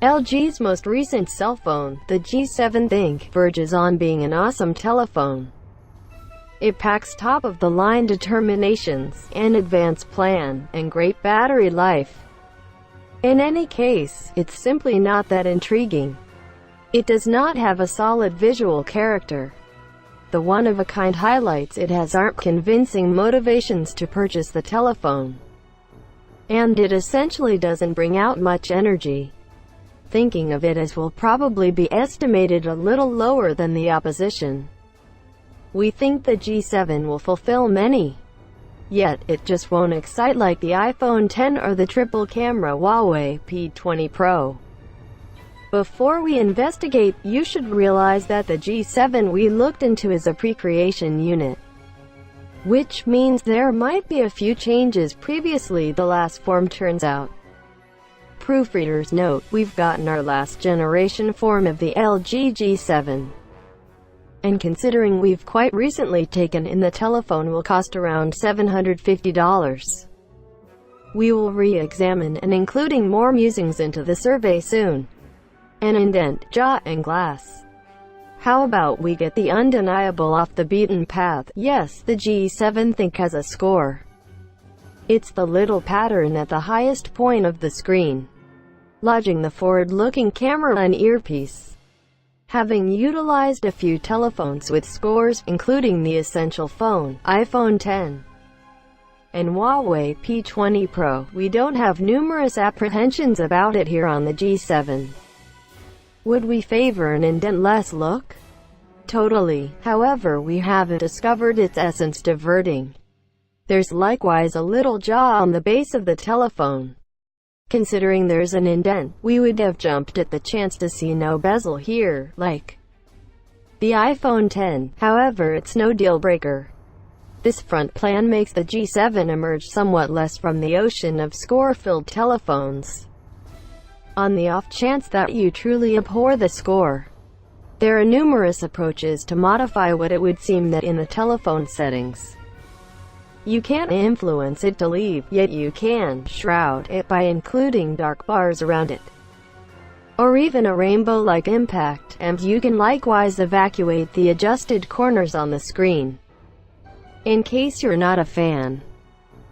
LG's most recent cell phone, the G7 ThinQ, verges on being an awesome telephone. It packs top-of-the-line determinations, an advanced plan, and great battery life. In any case, it's simply not that intriguing. It does not have a solid visual character. The one-of-a-kind highlights it has aren't convincing motivations to purchase the telephone. And it essentially doesn't bring out much energy. Thinking of it as will probably be estimated a little lower than the opposition. We think the G7 will fulfill many. Yet, it just won't excite like the iPhone X or the triple-camera Huawei P20 Pro. Before we investigate, you should realize that the G7 we looked into is a pre-creation unit. Which means there might be a few changes previously the last form turns out. Proofreaders note, we've gotten our last generation form of the LG G7. And considering we've quite recently taken in, the telephone will cost around $750. We will re-examine and including more musings into the survey soon. An indent, jaw, and glass. How about we get the undeniable off the beaten path? Yes, the G7 ThinQ has a score. It's the little pattern at the highest point of the screen, lodging the forward-looking camera and earpiece. Having utilized a few telephones with scores, including the essential phone, iPhone X, and Huawei P20 Pro, we don't have numerous apprehensions about it here on the G7. Would we favor an indent-less look? Totally. However, we haven't discovered its essence diverting. There's likewise a little jaw on the base of the telephone. Considering there's an indent, we would have jumped at the chance to see no bezel here, like the iPhone X. However, it's no deal-breaker. This front plan makes the G7 emerge somewhat less from the ocean of score-filled telephones. On the off chance that you truly abhor the score, there are numerous approaches to modify what it would seem that in the telephone settings. You can't influence it to leave, yet you can shroud it by including dark bars around it, or even a rainbow-like impact, and you can likewise evacuate the adjusted corners on the screen. In case you're not a fan.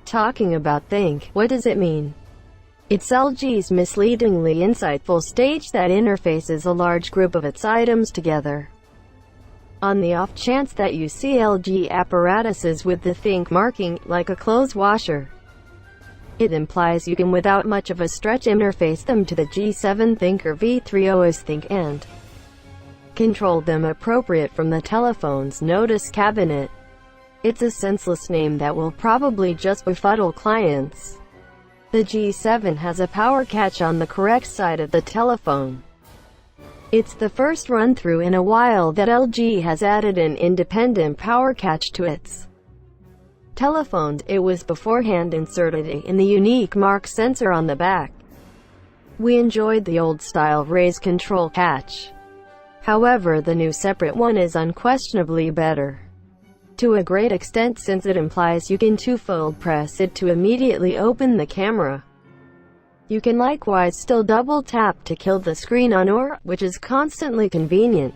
Talking about ThinQ, what does it mean? It's LG's misleadingly insightful stage that interfaces a large group of its items together. On the off chance that you see LG apparatuses with the ThinQ marking, like a clothes washer, it implies you can without much of a stretch interface them to the G7 ThinQ or V3OS ThinQ and control them appropriate from the telephone's notice cabinet. It's a senseless name that will probably just befuddle clients. The G7 has a power catch on the correct side of the telephone. It's the first run-through in a while that LG has added an independent power catch to its telephones. It was beforehand inserted in the unique mark sensor on the back. We enjoyed the old-style raise control catch. However, the new separate one is unquestionably better. To a great extent, since it implies you can two-fold press it to immediately open the camera. You can likewise still double tap to kill the screen on or, which is constantly convenient.